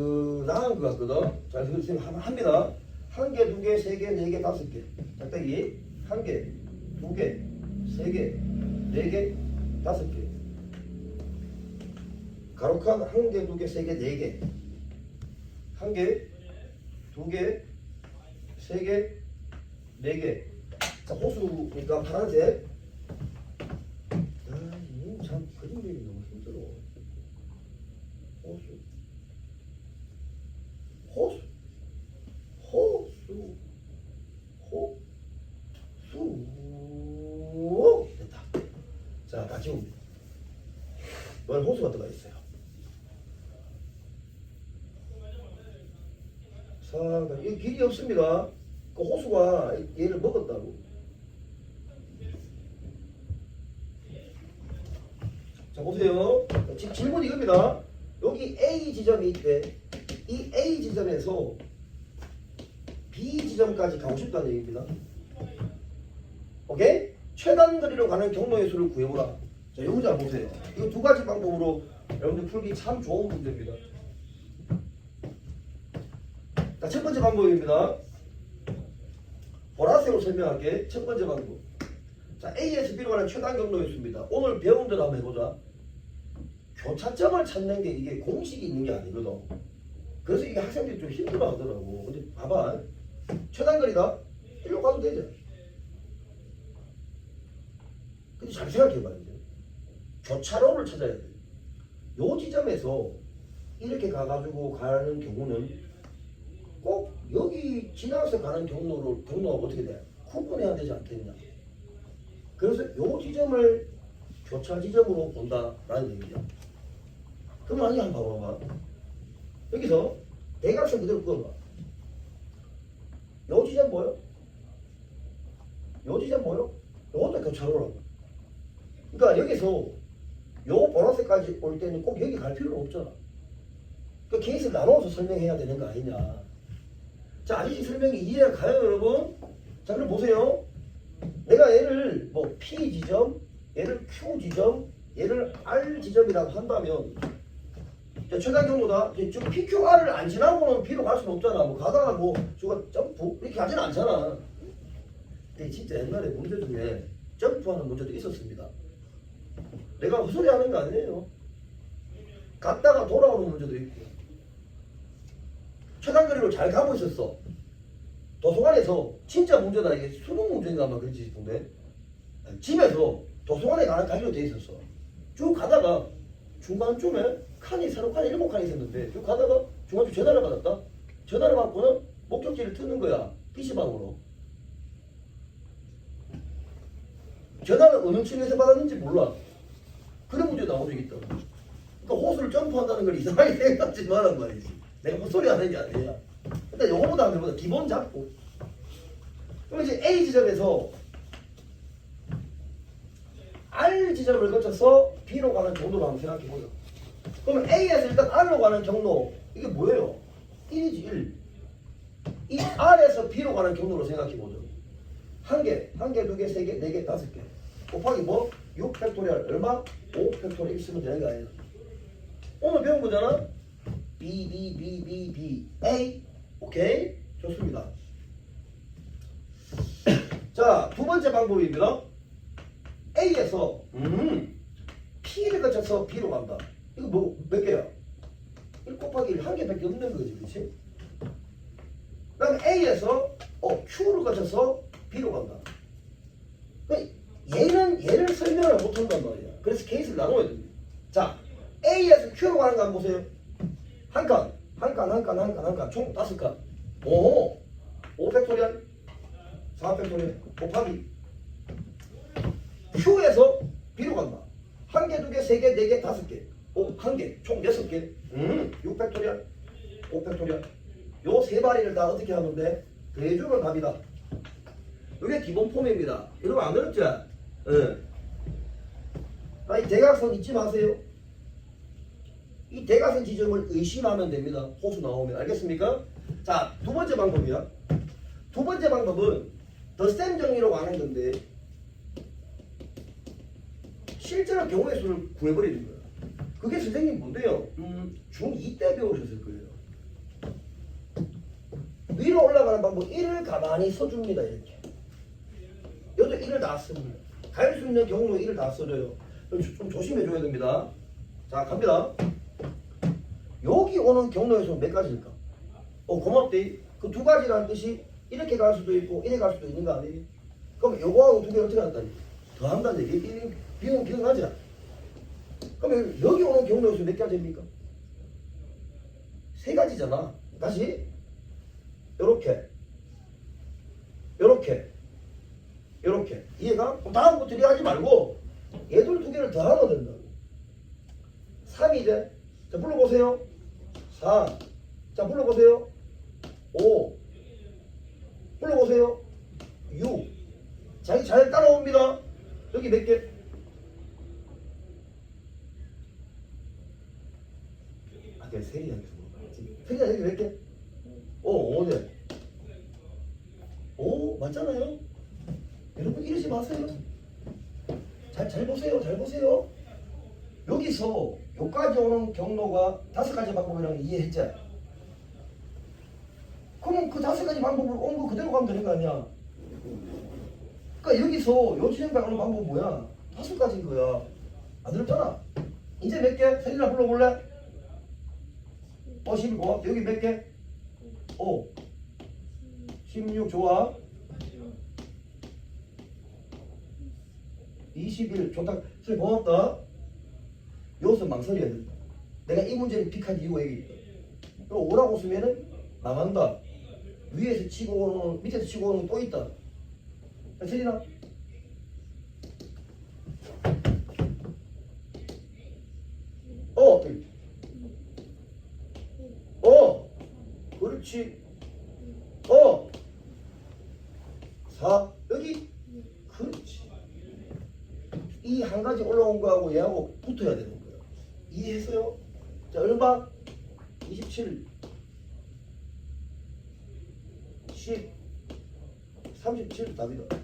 Speaker 1: 나은 것 같거든. 자, 그래서 지금 합니다. 한 개, 두 개, 세 개, 네 개, 다섯 개. 작다기 한 개, 두 개, 세 개, 네 개, 다섯 개. 가로칸 한 개, 두 개, 세 개, 네 개. 한 개, 두 개, 세 개, 네 개. 자, 호수니까 파란색. 참 그림 그리기 너무 힘들어. 호수, 호수, 호수, 호수. 됐다. 자, 다 지웁니다. 원 호수가 들어가 있어요. 자, 이 길이 없습니다. 그 호수가 얘를 먹었다고. 자, 보세요. 질문 이겁니다. 여기 A 지점이 있대. 이 A 지점에서 B 지점까지 가고 싶다는 얘기입니다. 오케이? 최단 거리로 가는 경로의 수를 구해보라. 자, 이 문제 한번 보세요. 이거 두 가지 방법으로 여러분들 풀기 참 좋은 문제입니다. 자, 첫 번째 방법입니다. 보라색으로 설명할게. 첫 번째 방법. 자, A에서 B로 가는 최단 경로의 수입니다. 오늘 배운 대로 한번 해보자. 교차점을 찾는 게 이게 공식이 있는 게 아니거든. 그래서 이게 학생들이 좀 힘들어 하더라고. 근데 봐봐. 최단거리다. 일로 가도 되죠. 근데 잘 생각해봐야 돼. 교차로를 찾아야 돼. 요 지점에서 이렇게 가가지고 가는 경우는 꼭 여기 지나서 가는 경로가 어떻게 돼? 구분해야 되지 않겠냐. 그래서 요 지점을 교차 지점으로 본다라는 얘기야. 그럼 아니 한번 봐봐. 여기서 대각선 그대로 그어봐. 요 지점 뭐요? 요 지점 뭐요? 요것도 교차로라고. 그러니까 여기서 요 보라색까지 올 때는 꼭 여기 갈 필요는 없잖아. 그 케이스를 나눠서 설명해야 되는 거 아니냐. 자, 아직 설명이 이해가 가요, 여러분? 자, 그럼 보세요. 내가 얘를 뭐 P 지점, 얘를 Q 지점, 얘를 R 지점이라고 한다면 최단 경로다. 지금 PQR을 안 지나고는 B로 갈 수는 없잖아. 뭐 가다가 뭐 저거 점프 이렇게 하진 않잖아. 근데 진짜 옛날에 문제 중에 점프하는 문제도 있었습니다. 내가 헛소리 하는 거 아니에요. 갔다가 돌아오는 문제도 있고. 최단거리로 잘 가고 있었어. 도서관에서 진짜 문제다. 이게 수능 문제인가 아마 그런지 싶은데 집에서 도서관에 가는 가기로 돼 있었어. 쭉 가다가 중간쯤에 칸이 새로 칸이 7칸이 있었는데 쭉 가다가 중간쯤 전화를 받았다. 전화를 받고는 목적지를 트는 거야. PC방으로. 전화를 어느 층에서 받았는지 몰라. 그런 문제 나온 적이 있다. 그러니까 호수를 점프한다는 걸 이상하게 생각하지 말란 말이지. 내가 헛소리 하는 게 아니야. 일단 요거보다 안 해보자. 기본 잡고. 그럼 이제 A 지점에서 R 지점을 거쳐서 B로 가는 경로로 한번 생각해보자. 그러면 A에서 일단 R로 가는 경로 이게 뭐예요? 1이지 1. 이 R에서 B로 가는 경로로 생각해보죠. 한 개, 두 개, 세 개, 네 개, 다섯 개. 곱하기 뭐? 6 팩토리얼 얼마? 5 팩토리얼 있으면 되는 거 아니야? 오늘 배운 거잖아? B, A. 오케이? 좋습니다. 자, 두 번째 방법입니다. A에서 P를 거쳐서 B로 간다. 이거 뭐 몇 개야? 1 곱하기 1 한 개밖에 없는 거지, 그렇지? 그 다음에 A에서 Q를 거쳐서 B로 간다. 얘를 설명을 못한단 말이야. 그래서 케이스를 나눠야 됩니다. 자, A에서 Q로 가는 거 한번 보세요. 한 칸, 총 5칸. 5 팩토리얼, 4 팩토리얼, 곱하기 Q에서 B로 간다. 한 개, 두 개, 세 개, 네 개, 다섯 개. 한 개, 총 여섯 개. 6팩토리얼, 5팩토리얼. 요 세 마리를 다 어떻게 하면 돼? 대주면 답이다. 이게 기본 폼입니다. 이러면 안 어렵죠? 예. 이 대각선 잊지 마세요. 이 대각선 지점을 의심하면 됩니다. 호수 나오면. 알겠습니까? 자, 두 번째 방법이야. 두 번째 방법은 덧셈 정리로 하는 건데 실제로 경우의 수를 구해버리는 거야. 그게 선생님 뭔데요? 중2 때 배우셨을 거예요. 위로 올라가는 방법 1을 가만히 써줍니다. 이렇게. 여기도 1을 다 씁니다. 갈 수 있는 경우로 1을 다 써줘요. 좀 조심해줘야 됩니다. 자, 갑니다. 여기 오는 경로의 수는 몇 가지일까? 고맙대. 그 두 가지라는 뜻이 이렇게 갈 수도 있고 이렇게 갈 수도 있는 거 아니에요? 그럼 요거하고 두 개를 어떻게 한다니? 더 한다는 얘기. 비용 기억나지? 그럼 여기 오는 경로의 수 몇 가지입니까? 세 가지잖아. 다시 요렇게 요렇게 요렇게. 이해가? 그럼 다음부터 이렇게 하지 말고 얘들 두 개를 더 하면 된다고. 3 이제. 자, 불러보세요. 4. 자, 불러보세요. 5. 불러보세요. 6. 자기 잘 따라옵니다. 여기 몇 개? 아까 세리한테 세리야 여기 몇 개? 5네. 5 맞잖아요. 여러분 이러지 마세요. 잘 보세요. 잘 보세요. 여기서 여기까지 오는 경로가 5가지 방법이라는 거 이해했죠? 그럼 그 5가지 방법을 온 거 그대로 가면 되는 거 아니야? 그러니까 여기서 요 지점까지 오는 방법은 뭐야? 5가지인 거야. 안 들었잖아? 이제 몇 개? 세리나 불러볼래? 12 고맙다. 여기 몇 개? 5 16 좋아. 21 좋다. 선생님 고맙다. 여기서 망설여야 된다. 내가 이 문제를 픽한 이유가 여기 있다. 그리고 5라고 쓰면은 망한다. 위에서 치고 오는 밑에서 치고 오는 또 있다. 세리나 그렇지. 4 여기 그렇지. 이 한 가지 올라온 거하고 얘하고 붙어야 되는 거야. 이해했어요? 자, 얼마? 27 10 37 답이다.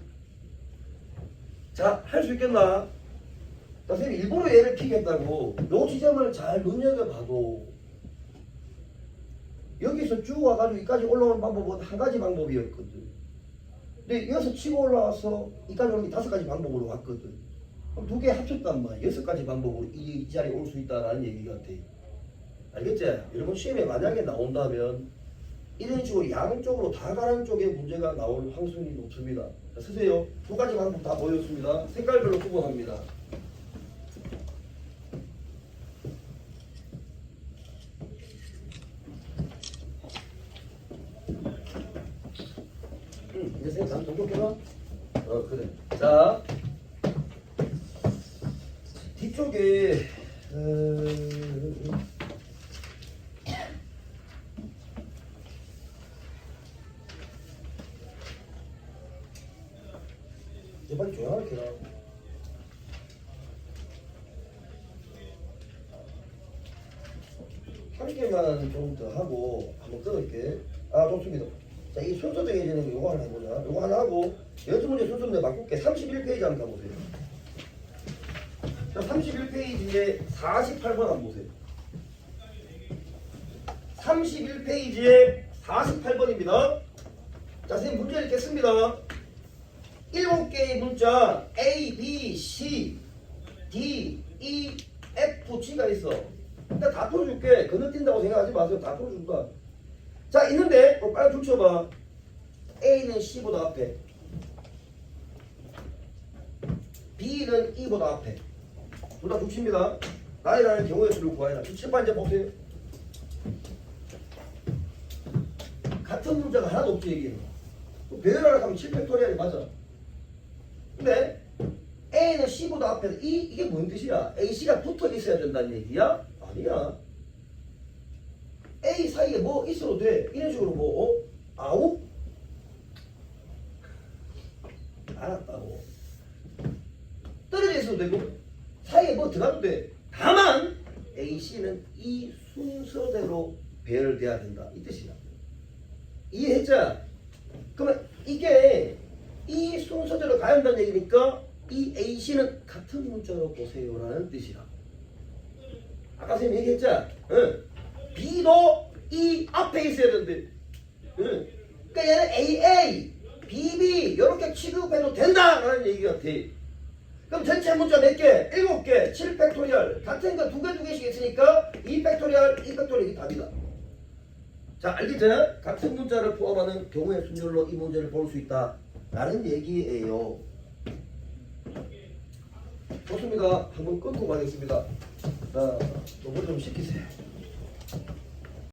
Speaker 1: 자, 할 수 있겠나? 자, 선생님 일부러 얘를 피겠다고 요 지점을 잘 눈여겨봐도 여기서 쭉 와가지고 여기까지 올라오는 방법은 한 가지 방법이었거든. 근데 여기서 치고 올라와서 여기까지 오는 게 5가지 방법으로 왔거든. 그럼 두 개 합쳤단 말이야. 6가지 방법으로 이 자리에 올 수 있다라는 얘기 같아. 알겠지? 여러분 시험에 만약에 나온다면 이런 식으로 양쪽으로 다 가는 쪽에 문제가 나올 확률이 높습니다. 자, 쓰세요. 2가지 방법 다 보였습니다. 색깔별로 구분합니다. 이제 선생님 다 동격해봐. 그래. 자, 뒤쪽에 이제 빨리 조용하게 해라. 한 개만 좀 더 하고 한번 끊을게. 좋습니다. 자, 이 순서 정해지는 거 요거 하나 해보자. 요거 하나 하고 6문제 순서는 내가 바꿀게. 31페이지 한번 가보세요. 자, 31페이지에 48번 한번 보세요. 31페이지에 48번입니다. 자, 선생님 문제 읽겠습니다. 7개의 문자 A, B, C, D, E, F, G가 있어. 일단 다 풀어줄게. 건너뛴다고 생각하지 마세요. 다 풀어준다. 자, 있는데 빨리 줄 쳐봐. A는 C보다 앞에, B는 E보다 앞에. 둘 다 죽습니다. 나이라는 경우의 수를 구하라. 칠판 이제 보세요. 같은 문자가 하나도 없지 얘기는. 배열하라 하면 7팩토리얼이 맞아. 근데 A는 C보다 앞에 이게 뭔 뜻이야? AC가 붙어 있어야 된다는 얘기야? 아니야. A 사이에 뭐 있어도 돼. 이런 식으로 뭐 아홉? 알았다고. 떨어져 있어도 되고 사이에 뭐 들어가도 돼. 다만 AC는 이 순서대로 배열돼야 된다. 이 뜻이야. 이해했자? 그러면 이게 이 순서대로 가야 한다는 얘기니까 이 AC는 같은 문자로 보세요라는 뜻이야. 아까 선생님 얘기했자? 응. B도 이 앞에 있어야 되는데, 응. 그러니까 얘는 AA, BB 이렇게 취급해도 된다라는 얘기 같아. 그럼 전체 문자 몇 개? 7개, 7팩토리얼 같은 거 두 개씩 있으니까 2팩토리얼, 2팩토리얼이 답이다. 자, 알겠죠? 같은 문자를 포함하는 경우의 순열로 이 문제를 볼 수 있다 라는 얘기예요. 좋습니다. 한번 끊고 가겠습니다. 자, 요거 좀 시키세요.